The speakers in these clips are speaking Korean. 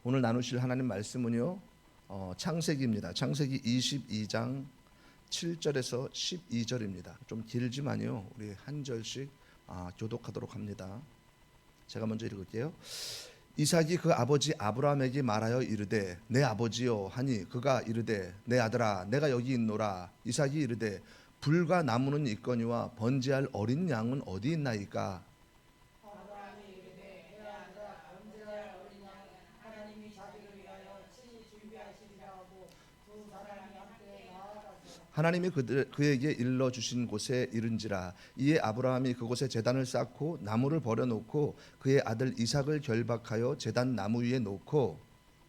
오늘 나누실 하나님 말씀은요, 창세기입니다. 창세기 22장 7절에서 12절입니다. 좀 길지만요, 우리 한 절씩 교독하도록 합니다. 제가 먼저 읽을게요. 이삭이 그 아버지 아브라함에게 말하여 이르되 내 아버지여 하니 그가 이르되 내 아들아 내가 여기 있노라. 이삭이 이르되 불과 나무는 있거니와 번제할 어린 양은 어디 있나이까. 아브라함이 이르되 내 아들아 번제할 어린 양은 하나님이 자기를 위하여 친히 준비하시리라 하고 두 사람이 함께 나아가서 하나님이 그에게 일러 주신 곳에 이른지라. 이에 아브라함이 그곳에 제단을 쌓고 나무를 버려놓고 그의 아들 이삭을 결박하여 제단 나무 위에 놓고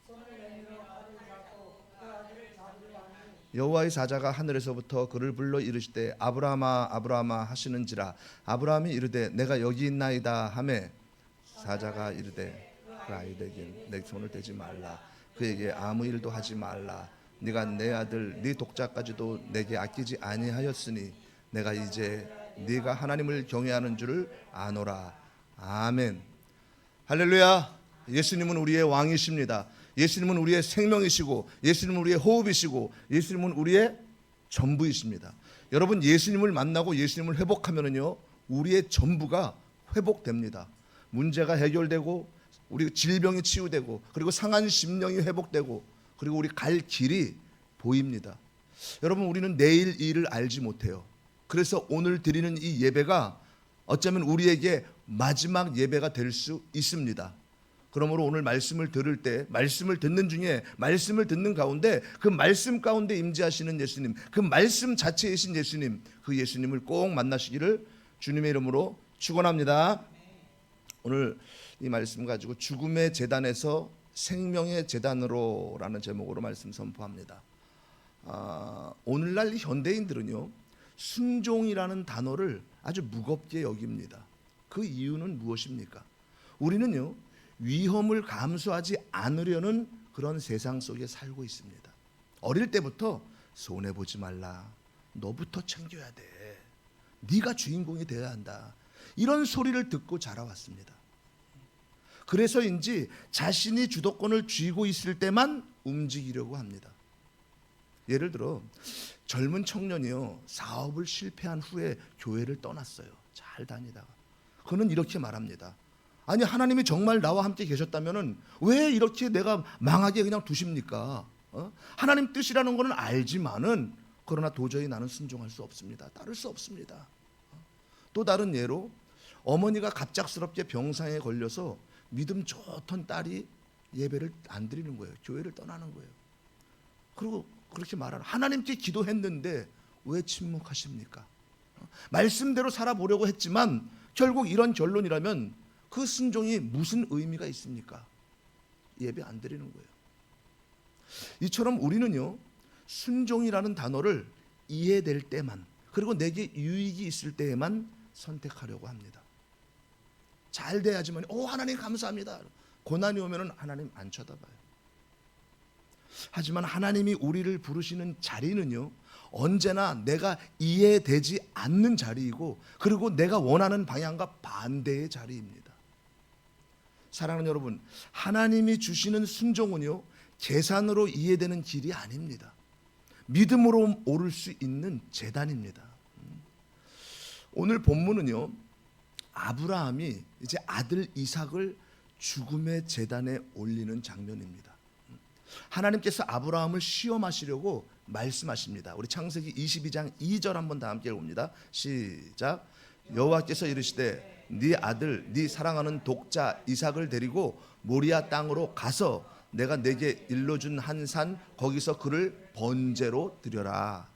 손을 내밀어 발을 잡고 그 아들을 잡으려 하니 여호와의 사자가 하늘에서부터 그를 불러 이르시되 아브라함아 아브라함아 하시는지라. 아브라함이 이르되 내가 여기 있나이다 하매 사자가 이르되 그 아이에게 내 손을 대지 말라. 그에게 아무 일도 하지 말라. 네가 내 아들 네 독자까지도 내게 아끼지 아니하였으니 내가 이제 네가 하나님을 경외하는 줄을 아노라. 아멘. 할렐루야. 예수님은 우리의 왕이십니다. 예수님은 우리의 생명이시고 예수님은 우리의 호흡이시고 예수님은 우리의 전부이십니다. 여러분, 예수님을 만나고 예수님을 회복하면은요, 우리의 전부가 회복됩니다. 문제가 해결되고 우리 질병이 치유되고 그리고 상한 심령이 회복되고 그리고 우리 갈 길이 보입니다. 여러분, 우리는 내일 일을 알지 못해요. 그래서 오늘 드리는 이 예배가 어쩌면 우리에게 마지막 예배가 될 수 있습니다. 그러므로 오늘 말씀을 들을 때, 말씀을 듣는 중에, 말씀을 듣는 가운데 그 말씀 가운데 임재하시는 예수님, 그 말씀 자체이신 예수님, 그 예수님을 꼭 만나시기를 주님의 이름으로 축원합니다. 오늘 이 말씀 가지고 죽음의 제단에서 생명의 제단으로라는 제목으로 말씀 선포합니다. 오늘날 현대인들은요, 순종이라는 단어를 아주 무겁게 여깁니다. 그 이유는 무엇입니까? 우리는요, 위험을 감수하지 않으려는 그런 세상 속에 살고 있습니다. 어릴 때부터 손해보지 말라, 너부터 챙겨야 돼, 네가 주인공이 되어야 한다, 이런 소리를 듣고 자라왔습니다. 그래서인지 자신이 주도권을 쥐고 있을 때만 움직이려고 합니다. 예를 들어 젊은 청년이요, 사업을 실패한 후에 교회를 떠났어요. 잘 다니다가 그는 이렇게 말합니다. 아니, 하나님이 정말 나와 함께 계셨다면은 왜 이렇게 내가 망하게 그냥 두십니까? 하나님 뜻이라는 것은 알지만은 그러나 도저히 나는 순종할 수 없습니다. 따를 수 없습니다. 또 다른 예로 어머니가 갑작스럽게 병상에 걸려서 믿음 좋던 딸이 예배를 안 드리는 거예요. 교회를 떠나는 거예요. 그리고 그렇게 말하는, 하나님께 기도했는데 왜 침묵하십니까? 말씀대로 살아보려고 했지만 결국 이런 결론이라면 그 순종이 무슨 의미가 있습니까? 예배 안 드리는 거예요. 이처럼 우리는요, 순종이라는 단어를 이해될 때만, 그리고 내게 유익이 있을 때에만 선택하려고 합니다. 잘 돼야지만 하나님 감사합니다. 고난이 오면은 하나님 안 쳐다봐요. 하지만 하나님이 우리를 부르시는 자리는요, 언제나 내가 이해되지 않는 자리이고 그리고 내가 원하는 방향과 반대의 자리입니다. 사랑하는 여러분, 하나님이 주시는 순종은요, 계산으로 이해되는 길이 아닙니다. 믿음으로 오를 수 있는 제단입니다. 오늘 본문은요, 아브라함이 이제 아들 이삭을 죽음의 제단에 올리는 장면입니다. 하나님께서 아브라함을 시험하시려고 말씀하십니다. 우리 창세기 22장 2절 한번 다 함께 봅니다. 시작. 여호와께서 이르시되 네 아들 네 사랑하는 독자 이삭을 데리고 모리아 땅으로 가서 내가 내게 일러준 한 산 거기서 그를 번제로 드려라.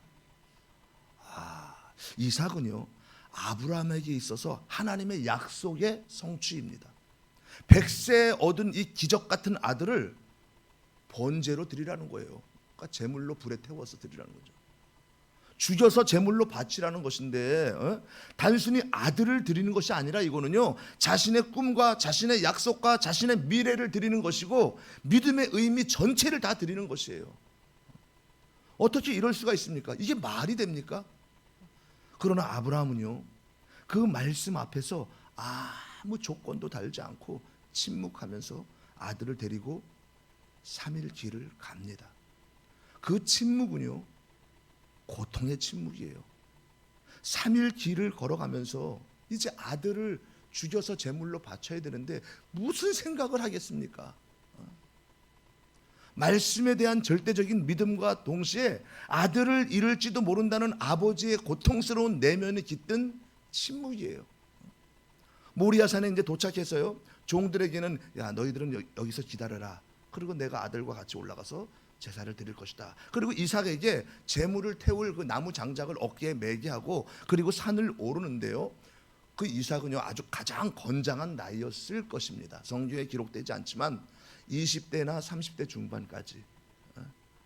이삭은요, 아브라함에게 있어서 하나님의 약속의 성취입니다. 100세에 얻은 이 기적 같은 아들을 번제로 드리라는 거예요. 그러니까 제물로 불에 태워서 드리라는 거죠. 죽여서 제물로 바치라는 것인데 단순히 아들을 드리는 것이 아니라 이거는요, 자신의 꿈과 자신의 약속과 자신의 미래를 드리는 것이고 믿음의 의미 전체를 다 드리는 것이에요. 어떻게 이럴 수가 있습니까? 이게 말이 됩니까? 그러나 아브라함은요, 그 말씀 앞에서 아무 조건도 달지 않고 침묵하면서 아들을 데리고 3일 길을 갑니다. 그 침묵은요, 고통의 침묵이에요. 3일 길을 걸어가면서 이제 아들을 죽여서 제물로 바쳐야 되는데 무슨 생각을 하겠습니까? 말씀에 대한 절대적인 믿음과 동시에 아들을 잃을지도 모른다는 아버지의 고통스러운 내면이 깃든 침묵이에요. 모리아산에 이제 도착해서요, 종들에게는 야, 너희들은 여기서 기다려라. 그리고 내가 아들과 같이 올라가서 제사를 드릴 것이다. 그리고 이삭에게 제물을 태울 그 나무 장작을 어깨에 매게 하고 그리고 산을 오르는데요, 그 이삭은요 아주 가장 건장한 나이였을 것입니다. 성경에 기록되지 않지만 20대나 30대 중반까지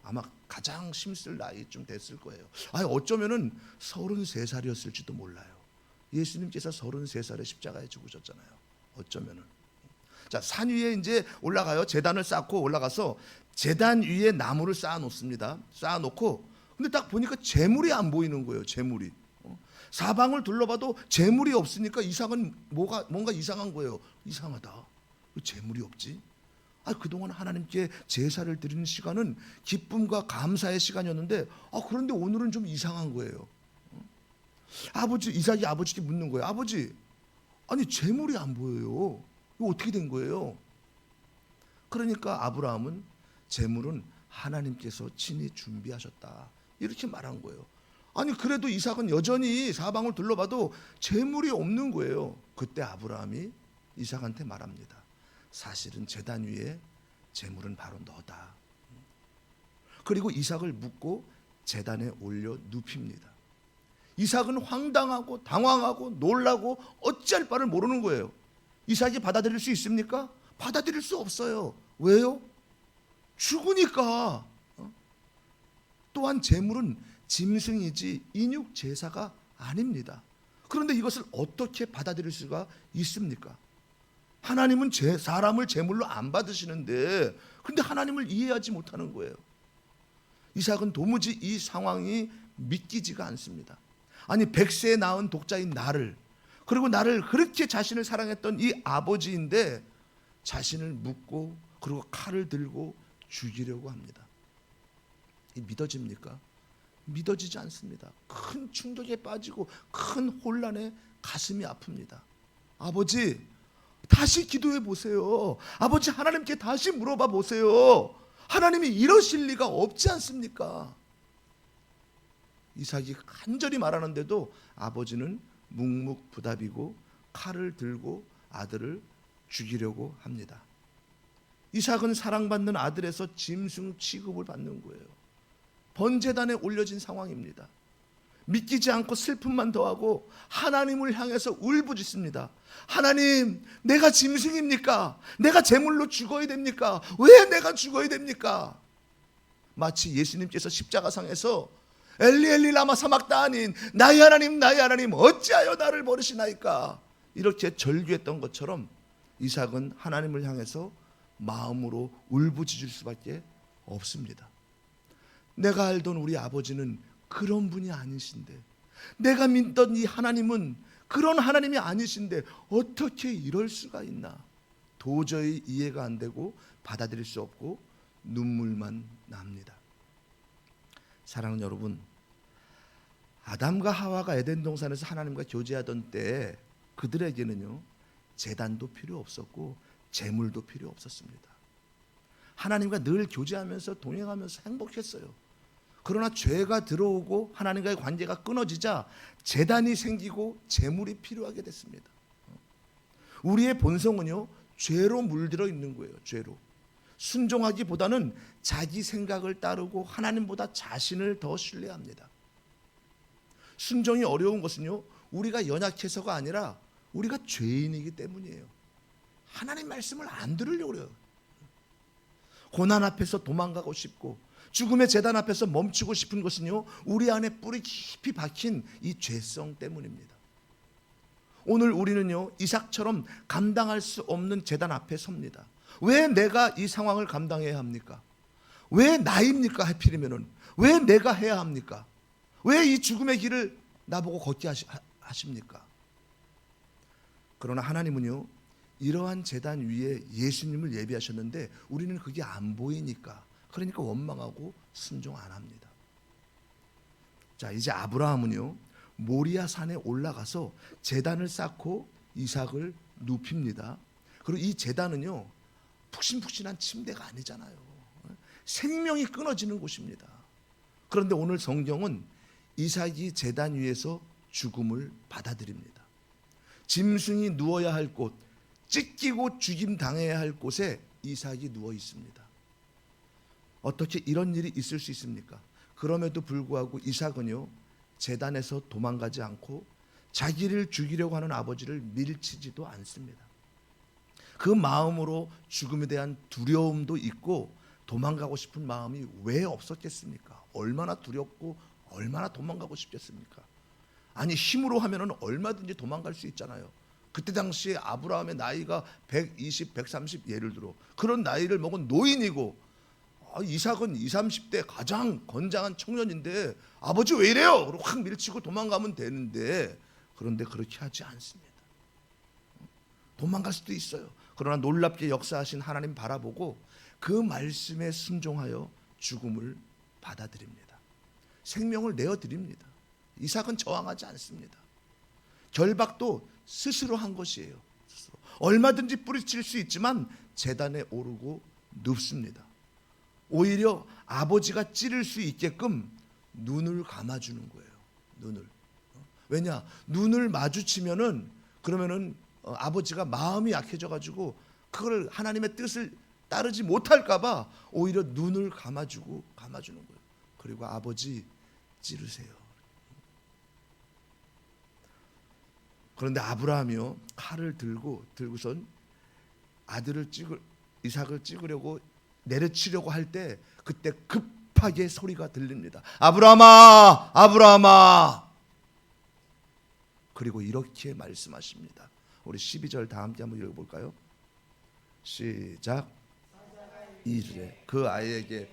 아마 가장 힘쓸 나이쯤 됐을 거예요. 어쩌면은 33살이었을지도 몰라요. 예수님께서 33살에 십자가에 죽으셨잖아요. 어쩌면은. 자, 산 위에 이제 올라가요. 제단을 쌓고 올라가서 제단 위에 나무를 쌓아 놓습니다. 쌓아 놓고 근데 딱 보니까 제물이 안 보이는 거예요. 제물이. 사방을 둘러봐도 제물이 없으니까 이삭은 뭔가 이상한 거예요. 이상하다. 왜 제물이 없지? 그동안 하나님께 제사를 드리는 시간은 기쁨과 감사의 시간이었는데 그런데 오늘은 좀 이상한 거예요. 이삭이 아버지께 묻는 거예요. 아버지, 아니 제물이 안 보여요. 이거 어떻게 된 거예요? 그러니까 아브라함은 제물은 하나님께서 친히 준비하셨다, 이렇게 말한 거예요. 그래도 이삭은 여전히 사방을 둘러봐도 제물이 없는 거예요. 그때 아브라함이 이삭한테 말합니다. 사실은 제단 위에 제물은 바로 너다. 그리고 이삭을 묶고 제단에 올려 눕힙니다. 이삭은 황당하고 당황하고 놀라고 어찌할 바를 모르는 거예요. 이삭이 받아들일 수 있습니까? 받아들일 수 없어요. 왜요? 죽으니까. 또한 제물은 짐승이지 인육 제사가 아닙니다. 그런데 이것을 어떻게 받아들일 수가 있습니까? 하나님은 사람을 제물로 안 받으시는데 근데 하나님을 이해하지 못하는 거예요. 이삭은 도무지 이 상황이 믿기지가 않습니다. 100세에 낳은 독자인 나를, 그리고 나를 그렇게 자신을 사랑했던 이 아버지인데 자신을 묶고 그리고 칼을 들고 죽이려고 합니다. 믿어집니까? 믿어지지 않습니다. 큰 충격에 빠지고 큰 혼란에 가슴이 아픕니다. 아버지, 다시 기도해 보세요. 아버지, 하나님께 다시 물어봐 보세요. 하나님이 이러실 리가 없지 않습니까? 이삭이 간절히 말하는데도 아버지는 묵묵부답이고 칼을 들고 아들을 죽이려고 합니다. 이삭은 사랑받는 아들에서 짐승 취급을 받는 거예요. 번제단에 올려진 상황입니다. 믿기지 않고 슬픔만 더하고 하나님을 향해서 울부짖습니다. 하나님, 내가 짐승입니까? 내가 제물로 죽어야 됩니까? 왜 내가 죽어야 됩니까? 마치 예수님께서 십자가상에서 엘리 엘리 라마 사막다닌, 나의 하나님 어찌하여 나를 버리시나이까, 이렇게 절규했던 것처럼 이삭은 하나님을 향해서 마음으로 울부짖을 수밖에 없습니다. 내가 알던 우리 아버지는 그런 분이 아니신데, 내가 믿던 이 하나님은 그런 하나님이 아니신데 어떻게 이럴 수가 있나. 도저히 이해가 안 되고 받아들일 수 없고 눈물만 납니다. 사랑하는 여러분, 아담과 하와가 에덴 동산에서 하나님과 교제하던 때 그들에게는요, 제단도 필요 없었고 제물도 필요 없었습니다. 하나님과 늘 교제하면서 동행하면서 행복했어요. 그러나 죄가 들어오고 하나님과의 관계가 끊어지자 제단이 생기고 제물이 필요하게 됐습니다. 우리의 본성은요, 죄로 물들어 있는 거예요. 죄로. 순종하기보다는 자기 생각을 따르고 하나님보다 자신을 더 신뢰합니다. 순종이 어려운 것은요, 우리가 연약해서가 아니라 우리가 죄인이기 때문이에요. 하나님 말씀을 안 들으려고 그래요. 고난 앞에서 도망가고 싶고 죽음의 제단 앞에서 멈추고 싶은 것은요, 우리 안에 뿌리 깊이 박힌 이 죄성 때문입니다. 오늘 우리는요, 이삭처럼 감당할 수 없는 제단 앞에 섭니다. 왜 내가 이 상황을 감당해야 합니까? 왜 나입니까? 하필이면은 왜 내가 해야 합니까? 왜 이 죽음의 길을 나보고 걷게 하십니까? 그러나 하나님은요, 이러한 제단 위에 예수님을 예비하셨는데 우리는 그게 안 보이니까, 그러니까 원망하고 순종 안 합니다. 자, 이제 아브라함은요 모리아 산에 올라가서 제단을 쌓고 이삭을 눕힙니다. 그리고 이 제단은요 푹신푹신한 침대가 아니잖아요. 생명이 끊어지는 곳입니다. 그런데 오늘 성경은 이삭이 제단 위에서 죽음을 받아들입니다. 짐승이 누워야 할 곳, 찢기고 죽임 당해야 할 곳에 이삭이 누워 있습니다. 어떻게 이런 일이 있을 수 있습니까? 그럼에도 불구하고 이삭은요 제단에서 도망가지 않고 자기를 죽이려고 하는 아버지를 밀치지도 않습니다. 그 마음으로 죽음에 대한 두려움도 있고 도망가고 싶은 마음이 왜 없었겠습니까? 얼마나 두렵고 얼마나 도망가고 싶겠습니까? 아니 힘으로 하면은 얼마든지 도망갈 수 있잖아요. 그때 당시에 아브라함의 나이가 120, 130 예를 들어 그런 나이를 먹은 노인이고, 이삭은 20, 30대 가장 건장한 청년인데 아버지 왜 이래요? 그리고 확 밀치고 도망가면 되는데, 그런데 그렇게 하지 않습니다. 도망갈 수도 있어요. 그러나 놀랍게 역사하신 하나님 바라보고 그 말씀에 순종하여 죽음을 받아들입니다. 생명을 내어드립니다. 이삭은 저항하지 않습니다. 결박도 스스로 한 것이에요. 스스로. 얼마든지 뿌리칠 수 있지만 제단에 오르고 눕습니다. 오히려 아버지가 찌를 수 있게끔 눈을 감아주는 거예요. 눈을. 왜냐? 눈을 마주치면은 그러면은 아버지가 마음이 약해져 가지고 그걸 하나님의 뜻을 따르지 못할까봐 오히려 눈을 감아주는 거예요. 그리고 아버지 찌르세요. 그런데 아브라함이요 칼을 들고선 이삭을 찍으려고 내려치려고 할 때 그때 급하게 소리가 들립니다. 아브라함아, 아브라함아. 그리고 이렇게 말씀하십니다. 우리 12절 다 함께 한번 읽어볼까요? 시작. 이르되 그 아이에게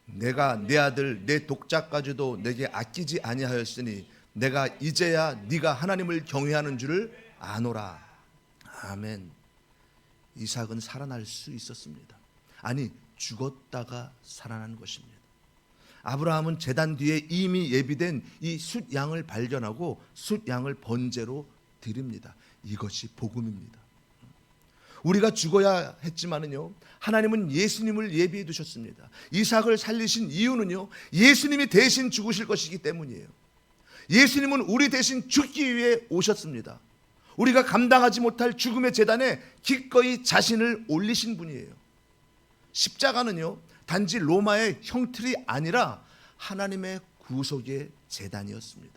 내가 내 아들 내 독자까지도 내게 아끼지 아니하였으니 내가 이제야 네가 하나님을 경외하는 줄을 아노라. 아멘. 이삭은 살아날 수 있었습니다. 아니 죽었다가 살아난 것입니다. 아브라함은 제단 뒤에 이미 예비된 이 숫양을 발견하고 숫양을 번제로 드립니다. 이것이 복음입니다. 우리가 죽어야 했지만은요 하나님은 예수님을 예비해 두셨습니다. 이삭을 살리신 이유는요 예수님이 대신 죽으실 것이기 때문이에요. 예수님은 우리 대신 죽기 위해 오셨습니다. 우리가 감당하지 못할 죽음의 제단에 기꺼이 자신을 올리신 분이에요. 십자가는요 단지 로마의 형틀이 아니라 하나님의 구속의 제단이었습니다.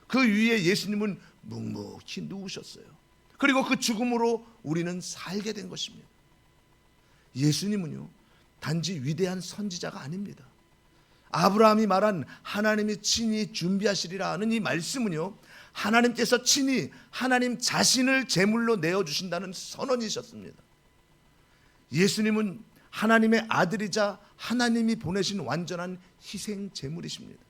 그 위에 예수님은 묵묵히 누우셨어요. 그리고 그 죽음으로 우리는 살게 된 것입니다. 예수님은요 단지 위대한 선지자가 아닙니다. 아브라함이 말한 하나님이 친히 준비하시리라 하는 이 말씀은요 하나님께서 친히 하나님 자신을 제물로 내어주신다는 선언이셨습니다. 예수님은 하나님의 아들이자 하나님이 보내신 완전한 희생 제물이십니다.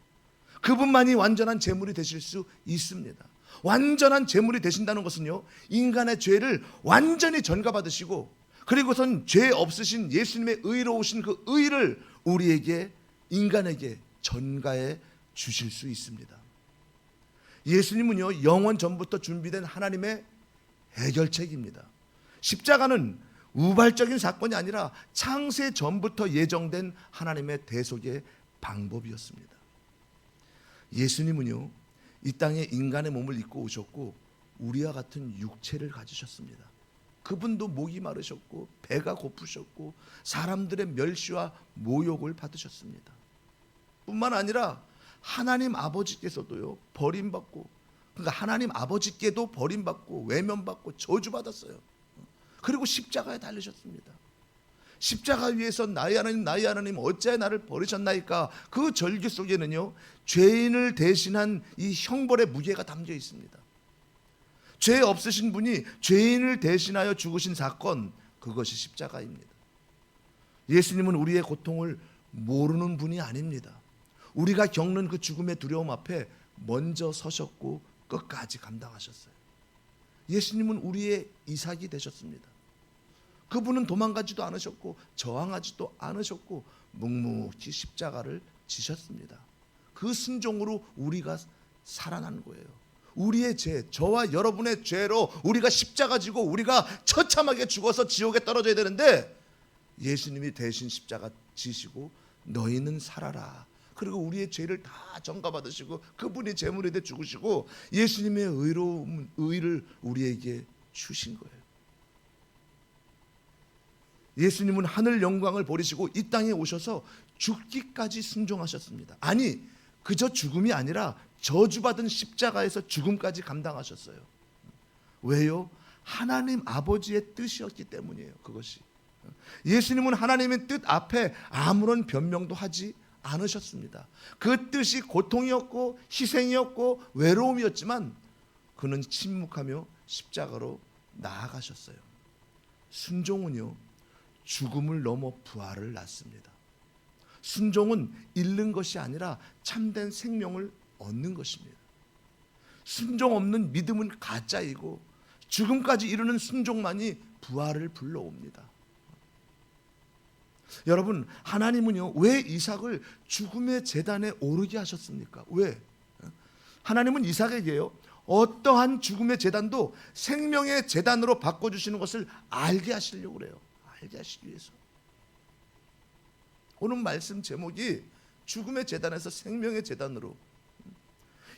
그분만이 완전한 제물이 되실 수 있습니다. 완전한 제물이 되신다는 것은요 인간의 죄를 완전히 전가받으시고 그리고선 죄 없으신 예수님의 의로우신 그 의를 우리에게 인간에게 전가해 주실 수 있습니다. 예수님은요 영원 전부터 준비된 하나님의 해결책입니다. 십자가는 우발적인 사건이 아니라 창세 전부터 예정된 하나님의 대속의 방법이었습니다. 예수님은요 이 땅에 인간의 몸을 입고 오셨고 우리와 같은 육체를 가지셨습니다. 그분도 목이 마르셨고 배가 고프셨고 사람들의 멸시와 모욕을 받으셨습니다. 뿐만 아니라 하나님 아버지께서도요 버림받고, 그러니까 하나님 아버지께도 버림받고 외면받고 저주받았어요. 그리고 십자가에 달리셨습니다. 십자가 위에서 나의 하나님 어찌하여 나를 버리셨나이까. 그 절규 속에는요 죄인을 대신한 이 형벌의 무게가 담겨 있습니다. 죄 없으신 분이 죄인을 대신하여 죽으신 사건, 그것이 십자가입니다. 예수님은 우리의 고통을 모르는 분이 아닙니다. 우리가 겪는 그 죽음의 두려움 앞에 먼저 서셨고 끝까지 감당하셨어요. 예수님은 우리의 이삭이 되셨습니다. 그분은 도망가지도 않으셨고 저항하지도 않으셨고 묵묵히 십자가를 지셨습니다. 그 순종으로 우리가 살아난 거예요. 우리의 죄, 저와 여러분의 죄로 우리가 십자가 지고 우리가 처참하게 죽어서 지옥에 떨어져야 되는데 예수님이 대신 십자가 지시고 너희는 살아라. 그리고 우리의 죄를 다 전가받으시고 그분이 제물에 대해 죽으시고 예수님의 의를 우리에게 주신 거예요. 예수님은 하늘 영광을 버리시고 이 땅에 오셔서 죽기까지 순종하셨습니다. 아니 그저 죽음이 아니라 저주받은 십자가에서 죽음까지 감당하셨어요. 왜요? 하나님 아버지의 뜻이었기 때문이에요. 그것이 예수님은 하나님의 뜻 앞에 아무런 변명도 하지 않으셨습니다. 그 뜻이 고통이었고 희생이었고 외로움이었지만 그는 침묵하며 십자가로 나아가셨어요. 순종은요 죽음을 넘어 부활을 낳습니다. 순종은 잃는 것이 아니라 참된 생명을 얻는 것입니다. 순종 없는 믿음은 가짜이고 죽음까지 이르는 순종만이 부활을 불러옵니다. 여러분 하나님은요 왜 이삭을 죽음의 제단에 오르게 하셨습니까? 왜? 하나님은 이삭에게요 어떠한 죽음의 제단도 생명의 제단으로 바꿔주시는 것을 알게 하시려고 그래요. 알게 하시기 위해서. 오늘 말씀 제목이 죽음의 제단에서 생명의 제단으로.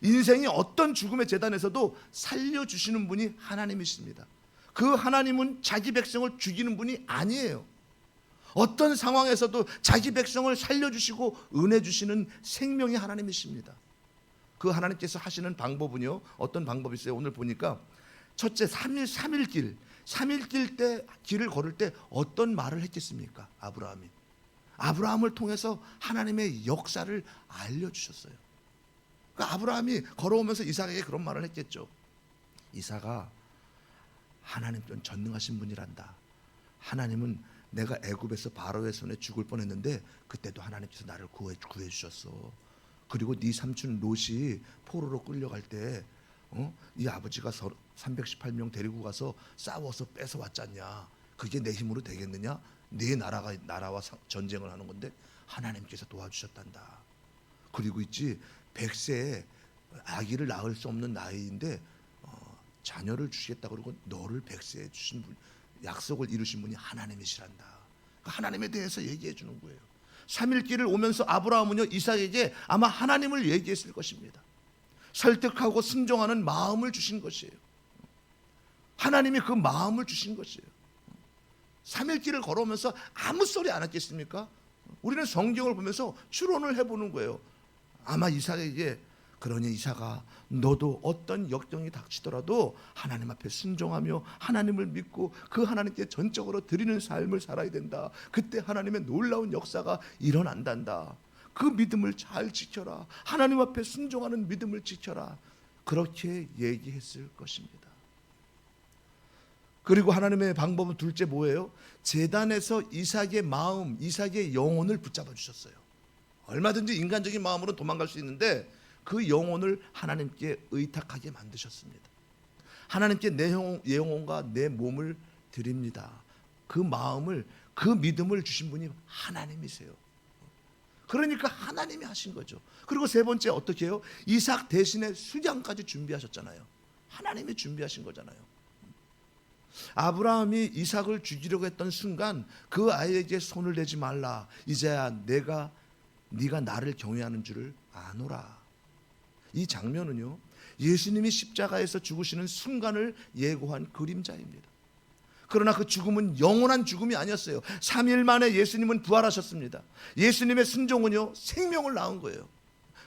인생이 어떤 죽음의 제단에서도 살려주시는 분이 하나님이십니다. 그 하나님은 자기 백성을 죽이는 분이 아니에요. 어떤 상황에서도 자기 백성을 살려주시고 은혜 주시는 생명의 하나님이십니다. 그 하나님께서 하시는 방법은요 어떤 방법이 있어요? 오늘 보니까 첫째 3일 때 길을 걸을 때 어떤 말을 했겠습니까? 아브라함을 통해서 하나님의 역사를 알려주셨어요. 그러니까 아브라함이 걸어오면서 이삭에게 그런 말을 했겠죠. 이삭아 하나님 좀 전능하신 분이란다. 하나님은 내가 애굽에서 바로의 손에 죽을 뻔했는데 그때도 하나님께서 나를 구해 주셨어. 그리고 네 삼촌 롯이 포로로 끌려갈 때 이 아버지가 318명 데리고 가서 싸워서 뺏어왔잖냐. 그게 내 힘으로 되겠느냐? 네 나라와 전쟁을 하는 건데 하나님께서 도와주셨단다. 그리고 있지 100세에 아기를 낳을 수 없는 나이인데 자녀를 주시겠다 그러고 너를 100세에 주신 분 약속을 이루신 분이 하나님이시란다. 하나님에 대해서 얘기해 주는 거예요. 3일 길을 오면서 아브라함은요 이삭에게 아마 하나님을 얘기했을 것입니다. 설득하고 순종하는 마음을 주신 것이에요. 하나님이 그 마음을 주신 것이에요. 3일 길을 걸어오면서 아무 소리 안 했겠습니까? 우리는 성경을 보면서 추론을 해보는 거예요. 아마 이삭에게 그러니 이삭아 너도 어떤 역경이 닥치더라도 하나님 앞에 순종하며 하나님을 믿고 그 하나님께 전적으로 드리는 삶을 살아야 된다. 그때 하나님의 놀라운 역사가 일어난단다. 그 믿음을 잘 지켜라. 하나님 앞에 순종하는 믿음을 지켜라. 그렇게 얘기했을 것입니다. 그리고 하나님의 방법은 둘째 뭐예요? 제단에서 이삭의 마음, 이삭의 영혼을 붙잡아 주셨어요. 얼마든지 인간적인 마음으로 도망갈 수 있는데 그 영혼을 하나님께 의탁하게 만드셨습니다. 하나님께 내 영혼과 내 몸을 드립니다. 그 마음을 그 믿음을 주신 분이 하나님이세요. 그러니까 하나님이 하신 거죠. 그리고 세 번째 어떻게 해요? 이삭 대신에 수양까지 준비하셨잖아요. 하나님이 준비하신 거잖아요. 아브라함이 이삭을 죽이려고 했던 순간 그 아이에게 손을 대지 말라. 이제야 네가 나를 경외하는 줄을 아노라. 이 장면은요 예수님이 십자가에서 죽으시는 순간을 예고한 그림자입니다. 그러나 그 죽음은 영원한 죽음이 아니었어요. 3일 만에 예수님은 부활하셨습니다. 예수님의 순종은요 생명을 낳은 거예요.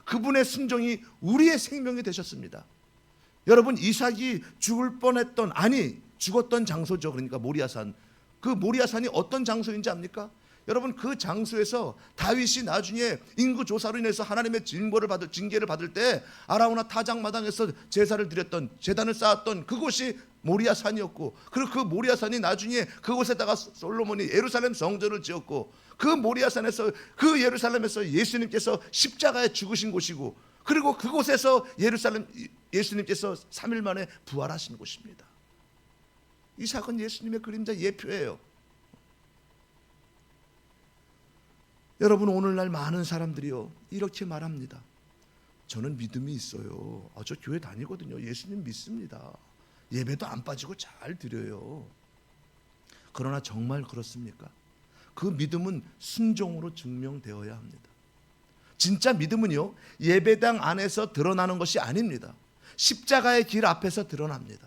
그분의 순종이 우리의 생명이 되셨습니다. 여러분 이삭이 죽을 뻔했던 죽었던 장소죠. 그러니까 모리아산. 그 모리아산이 어떤 장소인지 압니까? 여러분 그 장소에서 다윗이 나중에 인구 조사로 인해서 하나님의 징계를 받을 때 아라우나 타작마당에서 제사를 드렸던 재단을 쌓았던 그곳이 모리아산이었고 그리고 그 모리아산이 나중에 그곳에다가 솔로몬이 예루살렘 성전을 지었고 그 모리아산에서 그 예루살렘에서 예수님께서 십자가에 죽으신 곳이고 그리고 그곳에서 예루살렘 예수님께서 3일 만에 부활하신 곳입니다. 이삭은 예수님의 그림자 예표예요. 여러분, 오늘날 많은 사람들이요 이렇게 말합니다. 저는 믿음이 있어요. 저 교회 다니거든요. 예수님 믿습니다. 예배도 안 빠지고 잘 드려요. 그러나 정말 그렇습니까? 그 믿음은 순종으로 증명되어야 합니다. 진짜 믿음은요 예배당 안에서 드러나는 것이 아닙니다. 십자가의 길 앞에서 드러납니다.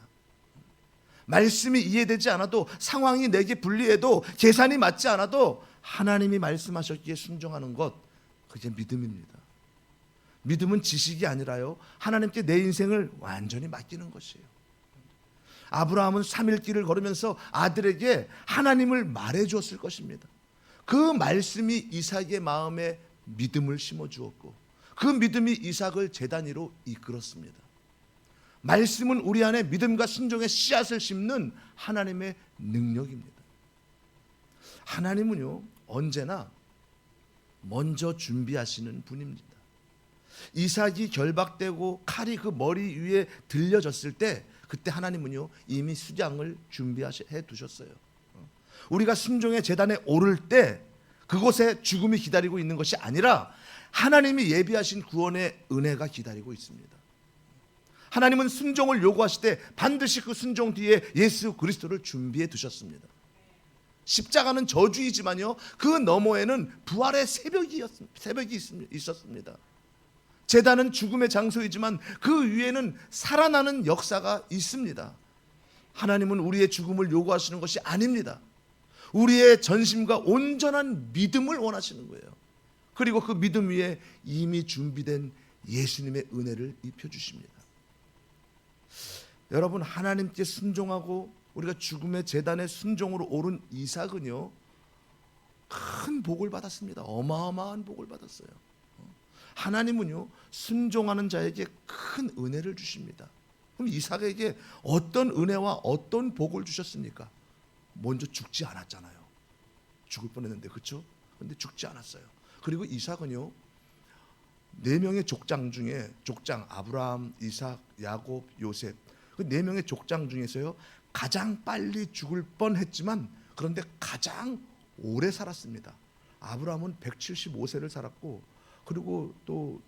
말씀이 이해되지 않아도, 상황이 내게 불리해도, 계산이 맞지 않아도 하나님이 말씀하셨기에 순종하는 것, 그게 믿음입니다. 믿음은 지식이 아니라요 하나님께 내 인생을 완전히 맡기는 것이에요. 아브라함은 3일 길을 걸으면서 아들에게 하나님을 말해주었을 것입니다. 그 말씀이 이삭의 마음에 믿음을 심어주었고, 그 믿음이 이삭을 제단 위로 이끌었습니다. 말씀은 우리 안에 믿음과 순종의 씨앗을 심는 하나님의 능력입니다. 하나님은요 언제나 먼저 준비하시는 분입니다. 이삭이 결박되고 칼이 그 머리 위에 들려졌을 때, 그때 하나님은요 이미 수장을 준비해 두셨어요. 우리가 순종의 제단에 오를 때 그곳에 죽음이 기다리고 있는 것이 아니라 하나님이 예비하신 구원의 은혜가 기다리고 있습니다. 하나님은 순종을 요구하실 때 반드시 그 순종 뒤에 예수 그리스도를 준비해 두셨습니다. 십자가는 저주이지만요 그 너머에는 부활의 새벽이 있었습니다. 제단은 죽음의 장소이지만 그 위에는 살아나는 역사가 있습니다. 하나님은 우리의 죽음을 요구하시는 것이 아닙니다. 우리의 전심과 온전한 믿음을 원하시는 거예요. 그리고 그 믿음 위에 이미 준비된 예수님의 은혜를 입혀주십니다. 여러분, 하나님께 순종하고 우리가 죽음의 제단의 순종으로 오른 이삭은요 큰 복을 받았습니다. 어마어마한 복을 받았어요. 하나님은요 순종하는 자에게 큰 은혜를 주십니다. 그럼 이삭에게 어떤 은혜와 어떤 복을 주셨습니까? 먼저 죽지 않았잖아요. 죽을 뻔했는데, 그렇죠? 근데 죽지 않았어요. 그리고 이삭은요 4명의 족장 중에, 족장 아브라함, 이삭, 야곱, 요셉, 그 4명의 족장 중에서요 가장 빨리 죽을 뻔했지만 그런데 가장 오래 살았습니다. 아브라함은 175세를 살았고, 그리고 또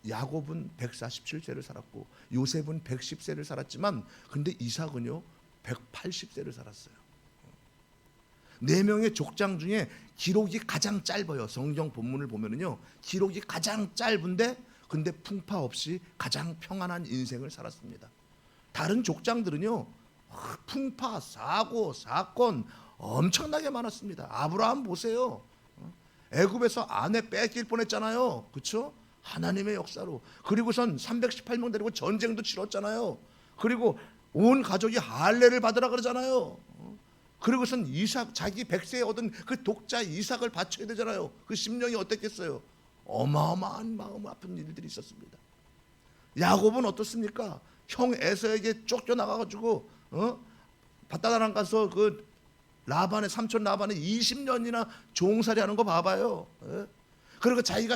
야곱은 147세를 살았고, 요셉은 110세를 살았지만 근데 이삭은요 180세를 살았어요. 4명의 족장 중에 기록이 가장 짧아요. 성경 본문을 보면은요 기록이 가장 짧은데 근데 풍파 없이 가장 평안한 인생을 살았습니다. 다른 족장들은요 풍파, 사고, 사건 엄청나게 많았습니다. 아브라함 보세요. 애굽에서 아내 뺏길 뻔했잖아요. 그렇죠? 하나님의 역사로. 그리고선 318명 데리고 전쟁도 치렀잖아요. 그리고 온 가족이 할례를 받으라 그러잖아요. 그리고선 이삭, 자기 100세에 얻은 그 독자 이삭을 바쳐야 되잖아요. 그 심령이 어땠겠어요? 어마어마한 마음 아픈 일들이 있었습니다. 야곱은 어떻습니까? 형 에서에게 쫓겨나가가지고 바다나랑 가서 그 라반의 삼촌 라반의 20년이나 종살이하는 거 봐봐요. 그리고 자기가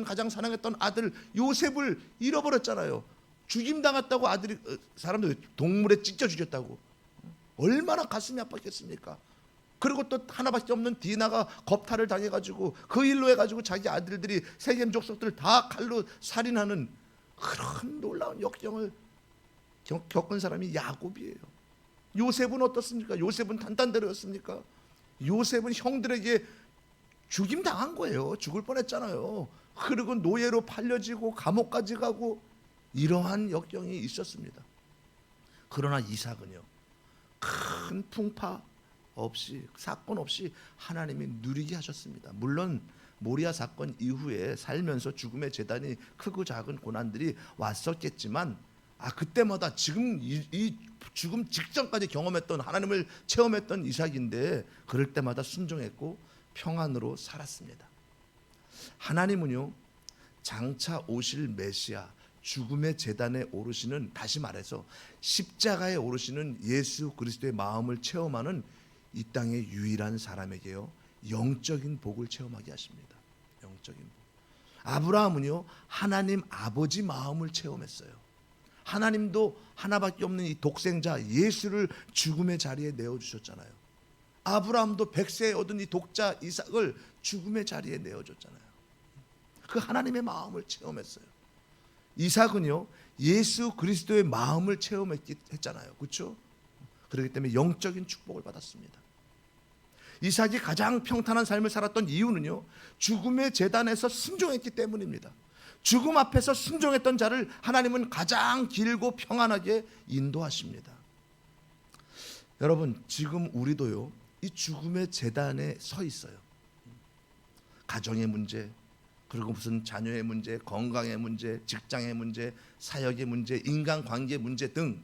가장 사랑했던 아들 요셉을 잃어버렸잖아요. 죽임 당했다고 아들이, 사람들 동물에 찢겨 죽였다고. 얼마나 가슴이 아팠겠습니까? 그리고 또 하나밖에 없는 디나가 겁탈을 당해가지고 그 일로 해가지고 자기 아들들이 세겜 족속들을 다 칼로 살인하는 그런 놀라운 역경을 겪은 사람이 야곱이에요. 요셉은 어떻습니까? 요셉은 단단대로였습니까? 요셉은 형들에게 죽임 당한 거예요. 죽을 뻔했잖아요. 그리고 노예로 팔려지고 감옥까지 가고 이러한 역경이 있었습니다. 그러나 이삭은요 큰 풍파 없이, 사건 없이 하나님이 누리게 하셨습니다. 물론 모리아 사건 이후에 살면서 죽음의 재단이 크고 작은 고난들이 왔었겠지만 그때마다 지금 이 죽음 직전까지 경험했던, 하나님을 체험했던 이삭인데 그럴 때마다 순종했고 평안으로 살았습니다. 하나님은요 장차 오실 메시아, 죽음의 제단에 오르시는, 다시 말해서 십자가에 오르시는 예수 그리스도의 마음을 체험하는 이 땅의 유일한 사람에게요 영적인 복을 체험하게 하십니다. 영적인 복. 아브라함은요 하나님 아버지 마음을 체험했어요. 하나님도 하나밖에 없는 이 독생자 예수를 죽음의 자리에 내어주셨잖아요. 아브라함도 100세에 얻은 이 독자 이삭을 죽음의 자리에 내어줬잖아요. 그 하나님의 마음을 체험했어요. 이삭은요 예수 그리스도의 마음을 체험했잖아요. 그렇죠? 그렇기 때문에 영적인 축복을 받았습니다. 이삭이 가장 평탄한 삶을 살았던 이유는요 죽음의 제단에서 순종했기 때문입니다. 죽음 앞에서 순종했던 자를 하나님은 가장 길고 평안하게 인도하십니다. 여러분 지금 우리도요 이 죽음의 제단에 서 있어요. 가정의 문제, 그리고 무슨 자녀의 문제, 건강의 문제, 직장의 문제, 사역의 문제, 인간관계 문제 등.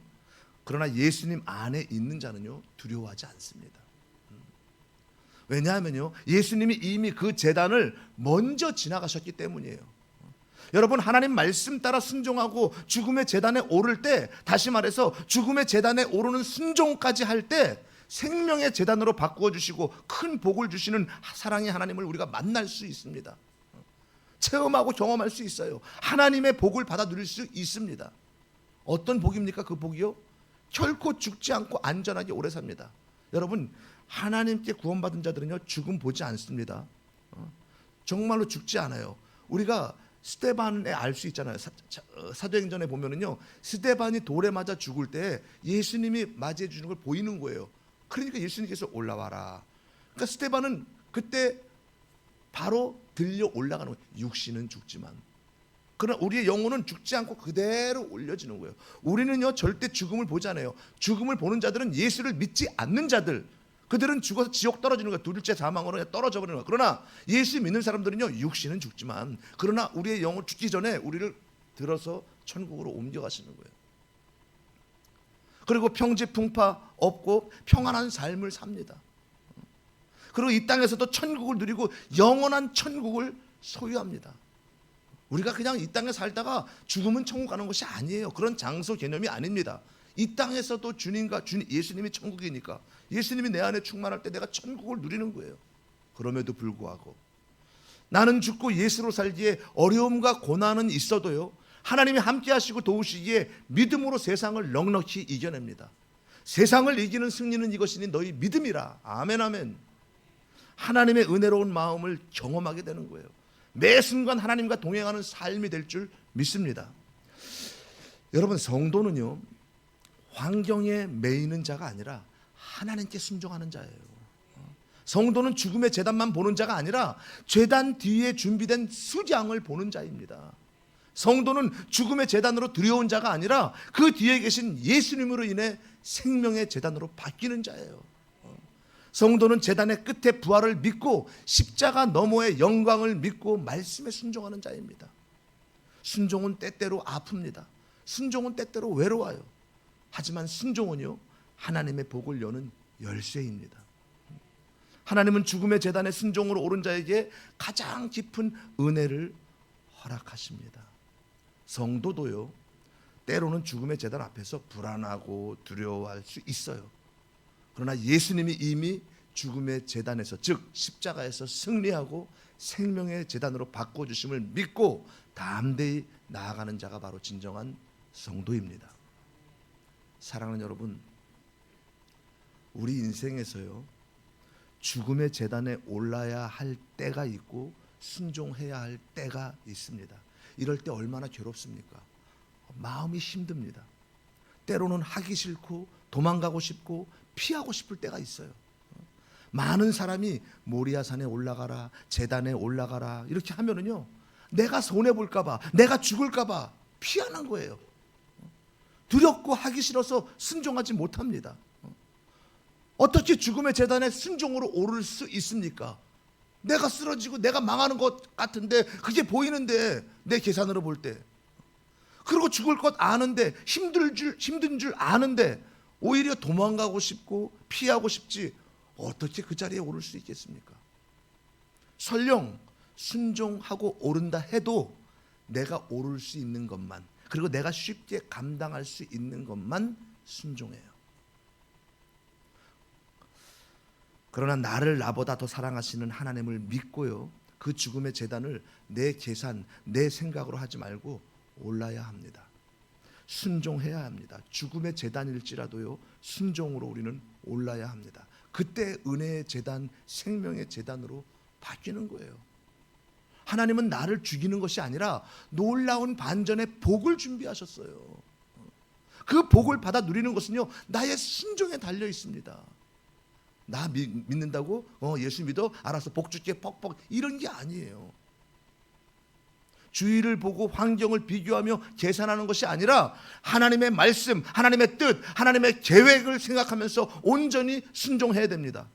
그러나 예수님 안에 있는 자는요 두려워하지 않습니다. 왜냐하면요 예수님이 이미 그 제단을 먼저 지나가셨기 때문이에요. 여러분 하나님 말씀 따라 순종하고 죽음의 제단에 오를 때, 다시 말해서 죽음의 제단에 오르는 순종까지 할 때 생명의 제단으로 바꾸어 주시고 큰 복을 주시는 사랑의 하나님을 우리가 만날 수 있습니다. 체험하고 경험할 수 있어요. 하나님의 복을 받아 누릴 수 있습니다. 어떤 복입니까? 그 복이요 결코 죽지 않고 안전하게 오래 삽니다. 여러분 하나님께 구원받은 자들은요 죽음 보지 않습니다. 정말로 죽지 않아요. 우리가 스데반에 알 수 있잖아요. 사도행전에 보면은요 스데반이 돌에 맞아 죽을 때 예수님이 맞이해 주는 걸 보이는 거예요. 그러니까 예수님께서 올라와라. 그러니까 스데반은 그때 바로 들려 올라가는 거예요. 육신은 죽지만 그러나 우리의 영혼은 죽지 않고 그대로 올려지는 거예요. 우리는요 절대 죽음을 보지 않아요. 죽음을 보는 자들은 예수를 믿지 않는 자들, 그들은 죽어서 지옥 떨어지는 거예요. 둘째 사망으로 떨어져 버리는 거예요. 그러나 예수 믿는 사람들은요 육신은 죽지만 그러나 우리의 영혼 죽기 전에 우리를 들어서 천국으로 옮겨가시는 거예요. 그리고 평지풍파 없고 평안한 삶을 삽니다. 그리고 이 땅에서도 천국을 누리고 영원한 천국을 소유합니다. 우리가 그냥 이 땅에 살다가 죽으면 천국 가는 것이 아니에요. 그런 장소 개념이 아닙니다. 이 땅에서도 예수님이 천국이니까 예수님이 내 안에 충만할 때 내가 천국을 누리는 거예요. 그럼에도 불구하고 나는 죽고 예수로 살기에 어려움과 고난은 있어도요 하나님이 함께 하시고 도우시기에 믿음으로 세상을 넉넉히 이겨냅니다. 세상을 이기는 승리는 이것이니 너희 믿음이라. 아멘 아멘. 하나님의 은혜로운 마음을 경험하게 되는 거예요. 매 순간 하나님과 동행하는 삶이 될 줄 믿습니다. 여러분 성도는요 환경에 매이는 자가 아니라 하나님께 순종하는 자예요. 성도는 죽음의 제단만 보는 자가 아니라 제단 뒤에 준비된 수장을 보는 자입니다. 성도는 죽음의 제단으로 들여온 자가 아니라 그 뒤에 계신 예수님으로 인해 생명의 제단으로 바뀌는 자예요. 성도는 제단의 끝에 부활을 믿고 십자가 너머의 영광을 믿고 말씀에 순종하는 자입니다. 순종은 때때로 아픕니다. 순종은 때때로 외로워요. 하지만 순종은요 하나님의 복을 여는 열쇠입니다. 하나님은 죽음의 제단의 순종으로 오른 자에게 가장 깊은 은혜를 허락하십니다. 성도도요 때로는 죽음의 제단 앞에서 불안하고 두려워할 수 있어요. 그러나 예수님이 이미 죽음의 제단에서 즉 십자가에서 승리하고 생명의 제단으로 바꿔주심을 믿고 담대히 나아가는 자가 바로 진정한 성도입니다. 사랑하는 여러분, 우리 인생에서요 죽음의 제단에 올라야 할 때가 있고 순종해야 할 때가 있습니다. 이럴 때 얼마나 괴롭습니까? 마음이 힘듭니다. 때로는 하기 싫고 도망가고 싶고 피하고 싶을 때가 있어요. 많은 사람이 모리아산에 올라가라, 제단에 올라가라 이렇게 하면은요 내가 손해볼까 봐, 내가 죽을까 봐 피하는 거예요. 두렵고 하기 싫어서 순종하지 못합니다. 어떻게 죽음의 제단에 순종으로 오를 수 있습니까? 내가 쓰러지고 내가 망하는 것 같은데 그게 보이는데 내 계산으로 볼 때 그리고 죽을 것 아는데 힘든 줄 아는데 오히려 도망가고 싶고 피하고 싶지 어떻게 그 자리에 오를 수 있겠습니까? 설령 순종하고 오른다 해도 내가 오를 수 있는 것만 그리고 내가 쉽게 감당할 수 있는 것만 순종해요. 그러나 나를 나보다 더 사랑하시는 하나님을 믿고요 그 죽음의 제단을 내 계산, 내 생각으로 하지 말고 올라야 합니다. 순종해야 합니다. 죽음의 제단일지라도요, 순종으로 우리는 올라야 합니다. 그때 은혜의 제단, 생명의 제단으로 바뀌는 거예요. 하나님은 나를 죽이는 것이 아니라 놀라운 반전의 복을 준비하셨어요. 그 복을 받아 누리는 것은요, 나의 순종에 달려 있습니다. 나 믿는다고 예수 믿어? 알아서 복 줄게 퍽퍽, 이런 게 아니에요. 주위를 보고 환경을 비교하며 계산하는 것이 아니라 하나님의 말씀, 하나님의 뜻, 하나님의 계획을 생각하면서 온전히 순종해야 됩니다.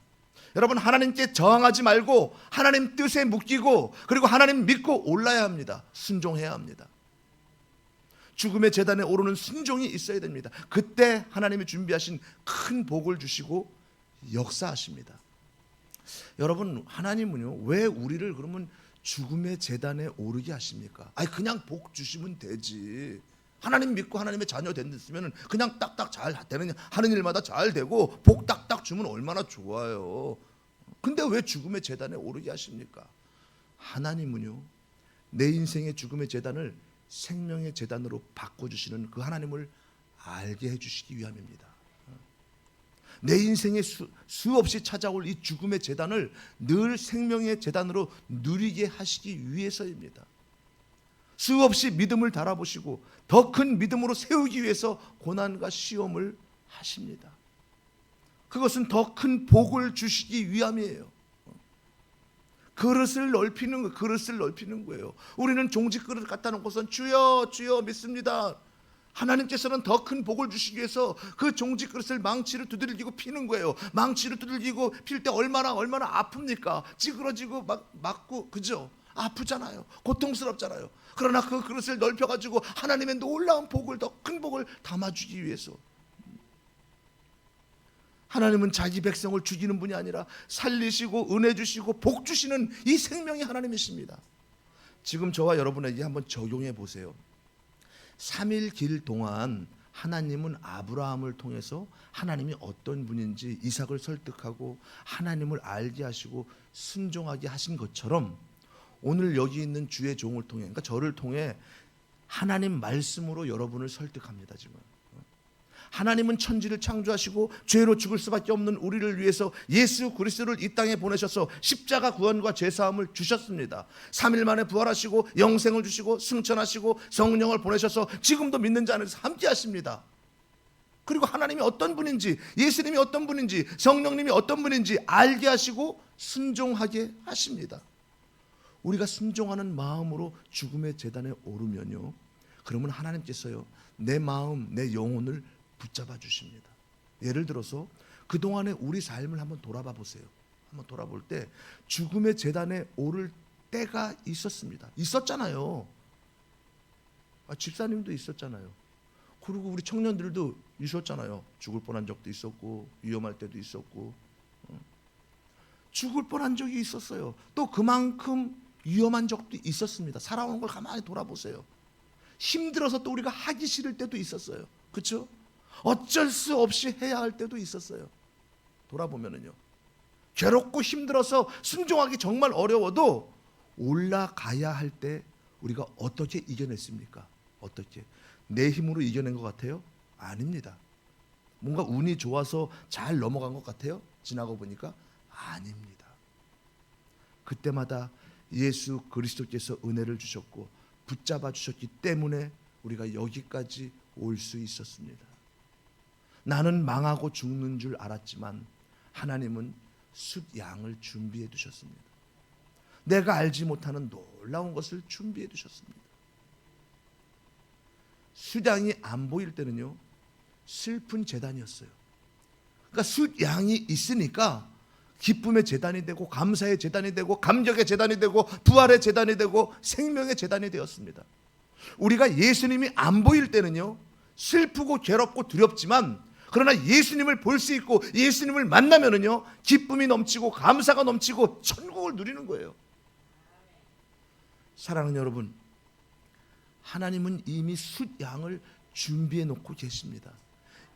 여러분, 하나님께 저항하지 말고 하나님 뜻에 묶이고, 그리고 하나님 믿고 올라야 합니다. 순종해야 합니다. 죽음의 제단에 오르는 순종이 있어야 됩니다. 그때 하나님이 준비하신 큰 복을 주시고 역사하십니다. 여러분, 하나님은요, 왜 우리를 그러면 죽음의 제단에 오르게 하십니까? 아니, 그냥 복 주시면 되지. 하나님 믿고 하나님의 자녀 됐으면 그냥 딱딱 잘 되는, 하는 일마다 잘 되고 복 딱딱 주면 얼마나 좋아요. 근데 왜 죽음의 제단에 오르게 하십니까? 하나님은요, 내 인생의 죽음의 제단을 생명의 제단으로 바꿔주시는 그 하나님을 알게 해주시기 위함입니다. 내 인생에 수없이 찾아올 이 죽음의 제단을 늘 생명의 제단으로 누리게 하시기 위해서입니다. 수없이 믿음을 달아보시고 더 큰 믿음으로 세우기 위해서 고난과 시험을 하십니다. 그것은 더 큰 복을 주시기 위함이에요. 그릇을 넓히는 거예요. 우리는 종지 그릇을 갖다 놓고선 주여 주여 믿습니다. 하나님께서는 더 큰 복을 주시기 위해서 그 종지 그릇을 망치를 두들기고 피는 거예요. 망치를 두들기고 필 때 얼마나 아픕니까? 찌그러지고 맞고, 그죠? 아프잖아요. 고통스럽잖아요. 그러나 그 그릇을 넓혀가지고 하나님의 놀라운 복을, 더 큰 복을 담아주기 위해서. 하나님은 자기 백성을 죽이는 분이 아니라 살리시고 은혜 주시고 복 주시는 이 생명이 하나님이십니다. 지금 저와 여러분에게 한번 적용해 보세요. 3일 길 동안 하나님은 아브라함을 통해서 하나님이 어떤 분인지 이삭을 설득하고 하나님을 알게 하시고 순종하게 하신 것처럼, 오늘 여기 있는 주의 종을 통해, 그러니까 저를 통해 하나님 말씀으로 여러분을 설득합니다. 지금 하나님은 천지를 창조하시고 죄로 죽을 수밖에 없는 우리를 위해서 예수 그리스도를 이 땅에 보내셔서 십자가 구원과 죄사함을 주셨습니다. 3일 만에 부활하시고 영생을 주시고 승천하시고 성령을 보내셔서 지금도 믿는 자 안에서 함께 하십니다. 그리고 하나님이 어떤 분인지, 예수님이 어떤 분인지, 성령님이 어떤 분인지 알게 하시고 순종하게 하십니다. 우리가 순종하는 마음으로 죽음의 제단에 오르면요, 그러면 하나님께서요, 내 마음, 내 영혼을 붙잡아 주십니다. 예를 들어서 그동안의 우리 삶을 한번 돌아봐 보세요. 한번 돌아볼 때 죽음의 제단에 오를 때가 있었잖아요. 집사님도 있었잖아요. 그리고 우리 청년들도 있었잖아요. 죽을 뻔한 적도 있었고 위험할 때도 있었고, 죽을 뻔한 적이 있었어요. 또 그만큼 위험한 적도 있었습니다. 살아오는 걸 가만히 돌아보세요. 힘들어서 또 우리가 하기 싫을 때도 있었어요. 그렇죠? 어쩔 수 없이 해야 할 때도 있었어요. 돌아보면은요, 괴롭고 힘들어서 순종하기 정말 어려워도 올라가야 할 때 우리가 어떻게 이겨냈습니까? 어떻게? 내 힘으로 이겨낸 것 같아요? 아닙니다. 뭔가 운이 좋아서 잘 넘어간 것 같아요? 지나고 보니까 아닙니다. 그때마다 예수 그리스도께서 은혜를 주셨고 붙잡아 주셨기 때문에 우리가 여기까지 올 수 있었습니다. 나는 망하고 죽는 줄 알았지만 하나님은 숫양을 준비해 두셨습니다. 내가 알지 못하는 놀라운 것을 준비해 두셨습니다. 숫양이 안 보일 때는요, 슬픈 제단이었어요. 그러니까 숫양이 있으니까 기쁨의 제단이 되고 감사의 제단이 되고 감격의 제단이 되고 부활의 제단이 되고 생명의 제단이 되었습니다. 우리가 예수님이 안 보일 때는요, 슬프고 괴롭고 두렵지만, 그러나 예수님을 볼 수 있고 예수님을 만나면은요, 기쁨이 넘치고 감사가 넘치고 천국을 누리는 거예요. 사랑하는 여러분, 하나님은 이미 숫양을 준비해 놓고 계십니다.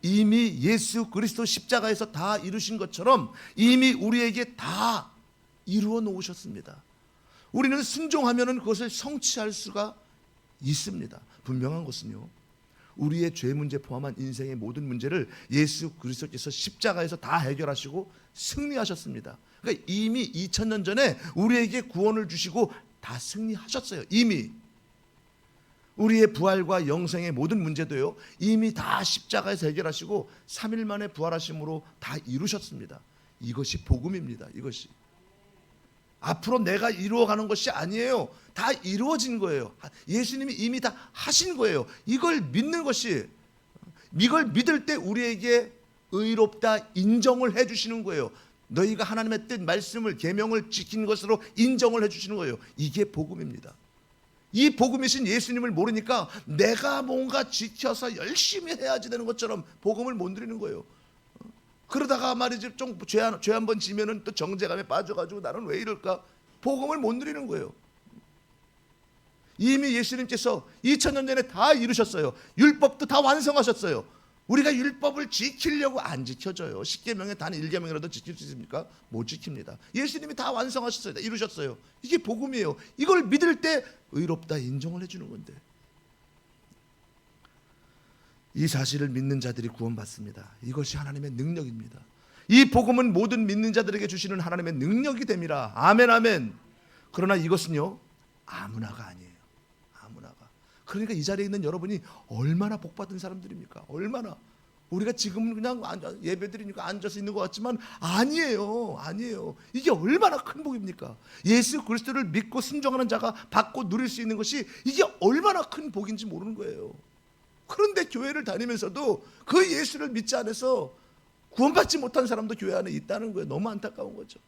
이미 예수 그리스도 십자가에서 다 이루신 것처럼 이미 우리에게 다 이루어 놓으셨습니다. 우리는 순종하면은 그것을 성취할 수가 있습니다. 분명한 것은요, 우리의 죄 문제 포함한 인생의 모든 문제를 예수 그리스도께서 십자가에서 다 해결하시고 승리하셨습니다. 그러니까 이미 2000년 전에 우리에게 구원을 주시고 다 승리하셨어요. 이미 우리의 부활과 영생의 모든 문제도요, 이미 다 십자가에서 해결하시고 3일 만에 부활하심으로 다 이루셨습니다. 이것이 복음입니다. 이것이 앞으로 내가 이루어가는 것이 아니에요. 다 이루어진 거예요. 예수님이 이미 다 하신 거예요. 이걸 믿는 것이, 이걸 믿을 때 우리에게 의롭다 인정을 해주시는 거예요. 너희가 하나님의 뜻 말씀을 계명을 지킨 것으로 인정을 해주시는 거예요. 이게 복음입니다. 이 복음이신 예수님을 모르니까 내가 뭔가 지켜서 열심히 해야지 되는 것처럼 복음을 못 누리는 거예요. 그러다가 말이지 좀 죄 한 번 지면은 또 정죄감에 빠져가지고 나는 왜 이럴까? 복음을 못 누리는 거예요. 이미 예수님께서 2000년 전에 다 이루셨어요. 율법도 다 완성하셨어요. 우리가 율법을 지키려고 안 지켜져요. 10계명의 단 1계명이라도 지킬 수 있습니까? 못 지킵니다. 예수님이 다 완성하셨어요. 다 이루셨어요. 이게 복음이에요. 이걸 믿을 때 의롭다 인정을 해주는 건데, 이 사실을 믿는 자들이 구원받습니다. 이것이 하나님의 능력입니다. 이 복음은 모든 믿는 자들에게 주시는 하나님의 능력이 됨이라. 아멘 아멘. 그러나 이것은요, 아무나가 아니에요. 아무나가. 그러니까 이 자리에 있는 여러분이 얼마나 복받은 사람들입니까? 얼마나. 우리가 지금은 그냥 예배드리니까 앉아서 있는 것 같지만 아니에요. 아니에요. 이게 얼마나 큰 복입니까? 예수 그리스도를 믿고 순종하는 자가 받고 누릴 수 있는 것이 이게 얼마나 큰 복인지 모르는 거예요. 그런데 교회를 다니면서도 그 예수를 믿지 않아서 구원받지 못한 사람도 교회 안에 있다는 거예요. 너무 안타까운 거죠.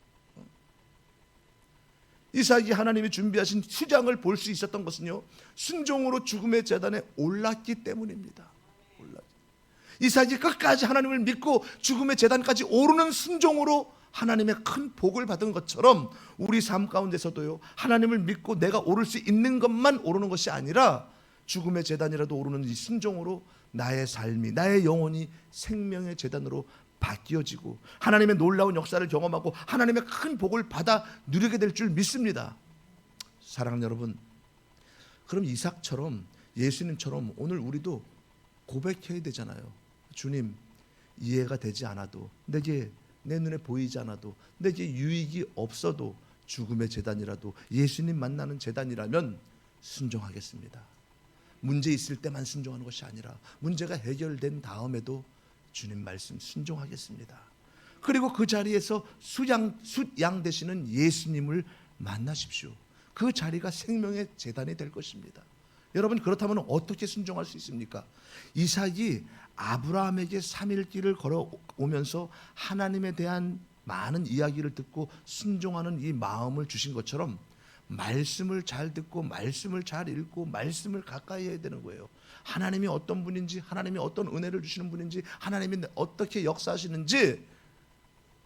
이삭이 하나님이 준비하신 수장을 볼 수 있었던 것은요, 순종으로 죽음의 제단에 올랐기 때문입니다. 이삭이 끝까지 하나님을 믿고 죽음의 제단까지 오르는 순종으로 하나님의 큰 복을 받은 것처럼 우리 삶 가운데서도요, 하나님을 믿고 내가 오를 수 있는 것만 오르는 것이 아니라 죽음의 제단이라도 오르는 이 순종으로 나의 삶이, 나의 영혼이 생명의 제단으로 바뀌어지고 하나님의 놀라운 역사를 경험하고 하나님의 큰 복을 받아 누리게 될 줄 믿습니다. 사랑하는 여러분, 그럼 이삭처럼 예수님처럼 오늘 우리도 고백해야 되잖아요. 주님, 이해가 되지 않아도, 내게 내 눈에 보이지 않아도, 내게 유익이 없어도 죽음의 제단이라도 예수님 만나는 제단이라면 순종하겠습니다. 문제 있을 때만 순종하는 것이 아니라 문제가 해결된 다음에도 주님 말씀 순종하겠습니다. 그리고 그 자리에서 숫양 되시는 예수님을 만나십시오. 그 자리가 생명의 제단이 될 것입니다. 여러분, 그렇다면 어떻게 순종할 수 있습니까? 이삭이 아브라함에게 3일 길을 걸어오면서 하나님에 대한 많은 이야기를 듣고 순종하는 이 마음을 주신 것처럼 말씀을 잘 듣고 말씀을 잘 읽고 말씀을 가까이 해야 되는 거예요. 하나님이 어떤 분인지, 하나님이 어떤 은혜를 주시는 분인지, 하나님이 어떻게 역사하시는지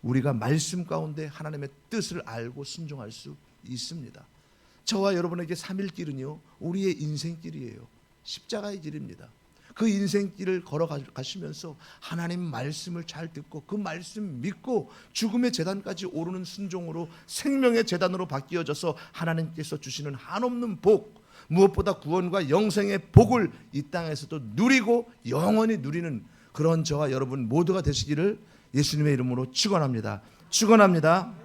우리가 말씀 가운데 하나님의 뜻을 알고 순종할 수 있습니다. 저와 여러분에게 3일 길은요, 우리의 인생길이에요. 십자가의 길입니다. 그 인생길을 걸어가시면서 하나님 말씀을 잘 듣고 그 말씀 믿고 죽음의 제단까지 오르는 순종으로 생명의 제단으로 바뀌어져서 하나님께서 주시는 한없는 복, 무엇보다 구원과 영생의 복을 이 땅에서도 누리고 영원히 누리는 그런 저와 여러분 모두가 되시기를 예수님의 이름으로 축원합니다. 축원합니다.